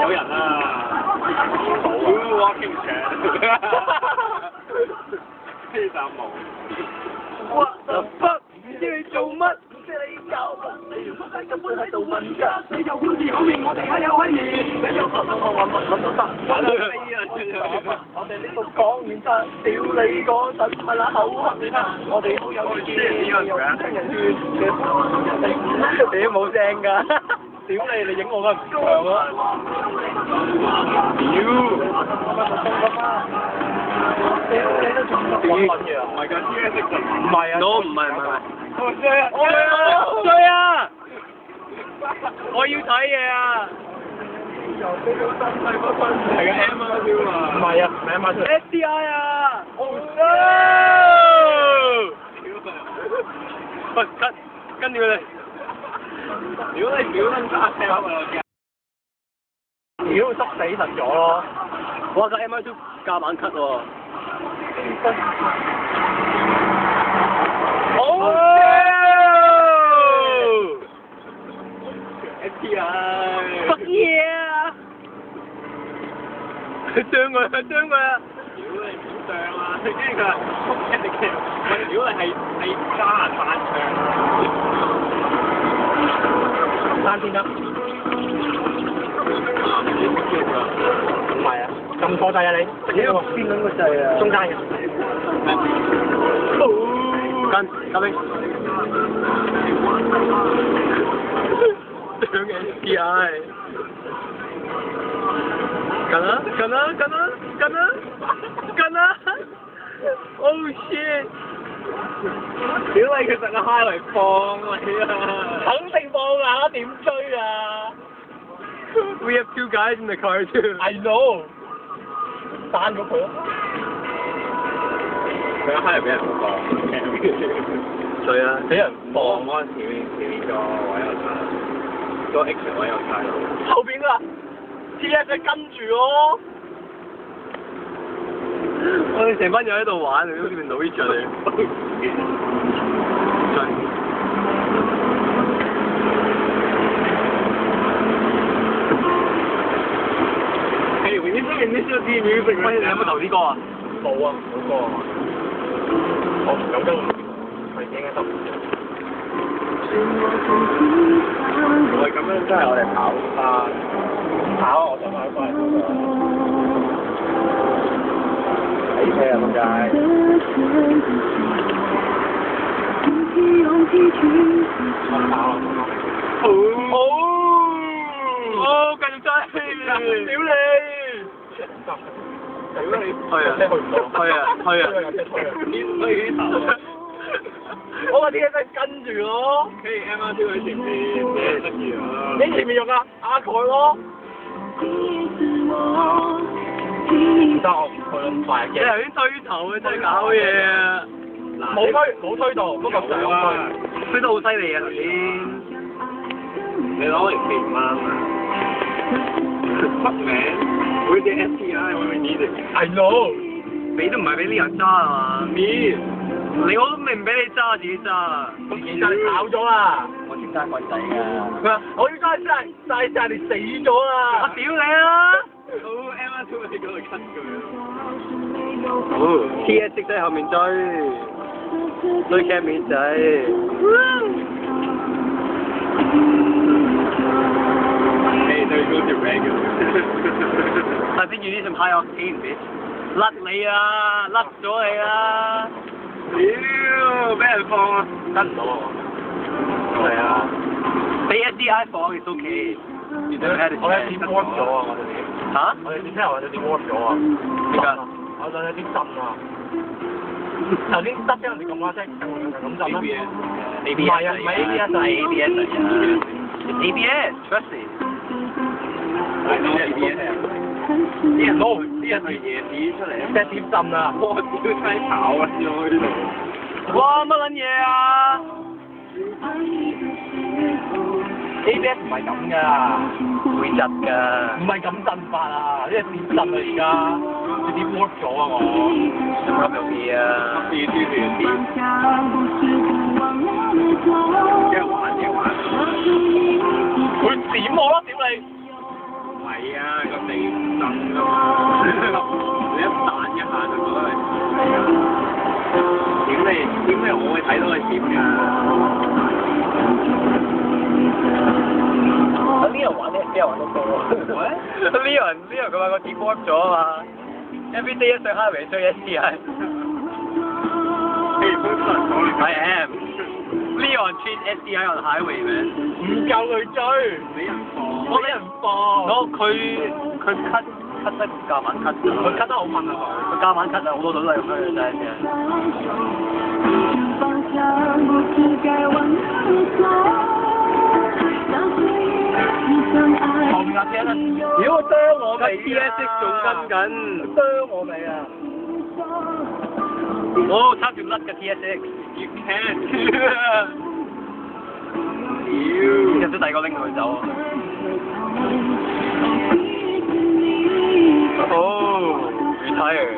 有人啊！Walking Dead。披薩毛。What the fuck？唔知你做乜？唔知你搞乜？你條撲街根本喺度問㗎。你有本事口面，我哋係有威嚴。你有乜都得。我哋呢度講完得，屌你嗰陣咪啦口黑啦！我哋好有意見，有親人血，你都冇聲㗎。屌你影我嘅唔長啊！屌你都仲得揾嘢啊！唔係㗎 ，TS 唔係啊，唔係。我追啊！我要睇嘢啊！又俾到真係不分係嘅 M 啊，屌啊！唔係啊，唔係 M 啊 ，SDI 啊！喂，跟住佢哋。屌你屌撚炸聲啊！屌濕死實咗咯！哇！個 M1 都夾硬 cut 喎。好！STI。Fuck yeah！ 啄佢啊！屌你唔好啄啊！跟住佢話仆人嘅，喂！屌你係加拿大槍。單先得，唔係啊，撳錯掣啊你，邊撚個掣啊？中間嘅，跟兵，兩嘅 STI， 跟啊 ！Oh shit！ 屌你，佢實個嗨嚟放你啊！肯定放啊，點追啊 ？We have two guys in the car too. I know。單咗佢咯。佢個嗨係俾人放。追啊！俾人放嗰陣時，前面個位有差，個 X 位有差。後邊啊 ！TS 跟住咯。我哋成班人喺度玩，你好似變老咗你。Anyway， 呢首啲 music， 你有冇投資歌啊？冇啊，冇歌啊。我唔夠鐘，係應該得。喂，咁樣真係我哋跑跑，我想買翻。睇車啊，仆街！繼續追！屌你！屌你！去啊！我話啲嘢真係跟住咯。KMR 超喺前面，得意啊！你前面用啊？壓佢咯！唔得，我唔推咁快嘅。你頭先推頭嘅真係搞嘢啊！冇推到，不過上啊，推得好犀利啊頭先。你攞嚟肥媽啊！乜名？嗰啲 STI 我咪呢啲。I know。你都唔係俾呢人揸啊嘛？你我都未唔俾你揸，自己揸啊！咁而家你炒咗啦！我先揸棍仔㗎。佢話：我要揸你死咗啦！我屌你啊！好 M1 你嗰度 cut 佢啊！好 TS 即喺後面追 cam 面仔。Hey, there goes your regular. I think you need some high octane, bitch. 甩你啊！甩咗你啊！屌，俾人放啊！跟唔到啊！係啊，俾 SDI 放亦都OK。我哋點 warp 咗啊！我哋點？嚇？我哋點聽我哋點 warp 咗啊？點解？我哋有啲震啊！頭先得俾人哋撳下聲，咁震啦。唔係啊，唔係 ABS 啊 ，ABS 嚟啊 ！ABS，trust me。係咯 ，ABS。啲人攞啲人係夜市出嚟，即係點震啊！哇！屌雞炒啊！知我呢度。哇！乜撚嘢啊 ？ABS 唔係咁㗎，會窒㗎。唔係咁震法啊！呢係點震啊而家？你點 warp 咗啊我？咁容易啊！試啲。一玩。佢點我咯？屌你！係啊，個地唔震㗎嘛，你一彈一下就覺得係點你我會睇到佢閃㗎？呢人玩呢啲人玩得多啊！呢人佢話個碟 warp 咗啊嘛 ，every day 一上 highway 追 STI。I am Leon treat STI on highway man。唔夠佢追，俾人放。我俾人放。佢 cut 得夾硬 cut， 佢 cut 得好猛啊！佢夾硬 cut 啊，好多隊都係咁樣嘅真係。後面架車咧，屌我啄我尾啊 ！TSX 仲跟緊，啄我尾啊！哦，差點甩嘅 TSX。You can't。屌！入咗第二個拎佢走啊！哦 ，retire。